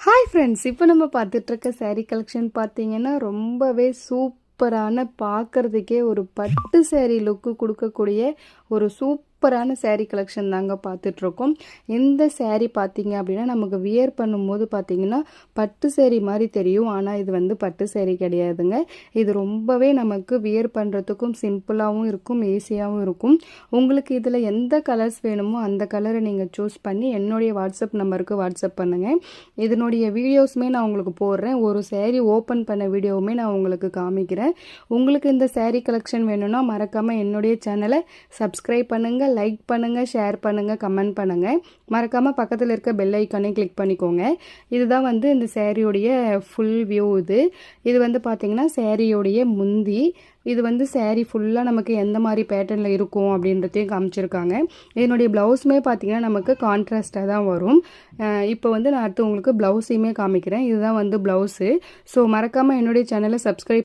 Hi friends, இப்போ நம்ம பார்த்துட்ருக்க saree collection பார்த்தீங்கன்னா ரொம்பவே சூப்பரான, பார்க்குறதுக்கே ஒரு பட்டு saree லுக்கு கொடுக்கக்கூடிய ஒரு சூப்பரான saree கலெக்ஷன் தாங்க பார்த்துட்ருக்கோம். இந்த saree பார்த்தீங்க அப்படின்னா நமக்கு வியர் பண்ணும்போது பார்த்தீங்கன்னா பட்டு saree மாதிரி தெரியும். ஆனால் இது வந்து பட்டு saree கிடையாதுங்க. இது ரொம்பவே நமக்கு வியர் பண்ணுறதுக்கும் சிம்பிளாகவும் இருக்கும், ஈஸியாகவும் இருக்கும். உங்களுக்கு இதில் எந்த கலர்ஸ் வேணுமோ அந்த கலரை நீங்கள் சூஸ் பண்ணி என்னுடைய வாட்ஸ்அப் நம்பருக்கு வாட்ஸ்அப் பண்ணுங்கள். இதனுடைய வீடியோஸுமே நான் உங்களுக்கு போடுறேன். ஒரு saree ஓப்பன் பண்ண வீடியோவுமே நான் உங்களுக்கு காமிக்கிறேன். உங்களுக்கு இந்த saree கலெக்ஷன் வேணும்னா மறக்காமல் என்னுடைய சேனலை சப்ஸ்கிரைப் பண்ணுங்கள், லைக் பண்ணுங்கள், ஷேர் பண்ணுங்கள், கமெண்ட் பண்ணுங்கள். மறக்காமல் பக்கத்தில் இருக்க பெல் ஐக்கானே கிளிக் பண்ணிக்கோங்க. இதுதான் வந்து இந்த சேரீயோடைய ஃபுல் வியூ. இது வந்து பார்த்திங்கன்னா சேரீயோடைய முந்தி. இது வந்து saree ஃபுல்லாக நமக்கு எந்த மாதிரி பேட்டர்னில் இருக்கும் அப்படின்றதையும் காமிச்சிருக்காங்க. இதனுடைய ப்ளவுஸுமே பார்த்திங்கன்னா நமக்கு கான்ட்ராஸ்டாக தான் வரும். இப்போ வந்து நான் அடுத்து உங்களுக்கு ப்ளவுஸையுமே காமிக்கிறேன். இதுதான் வந்து ப்ளவுஸு. ஸோ மறக்காமல் என்னுடைய சேனலை சப்ஸ்கிரைப்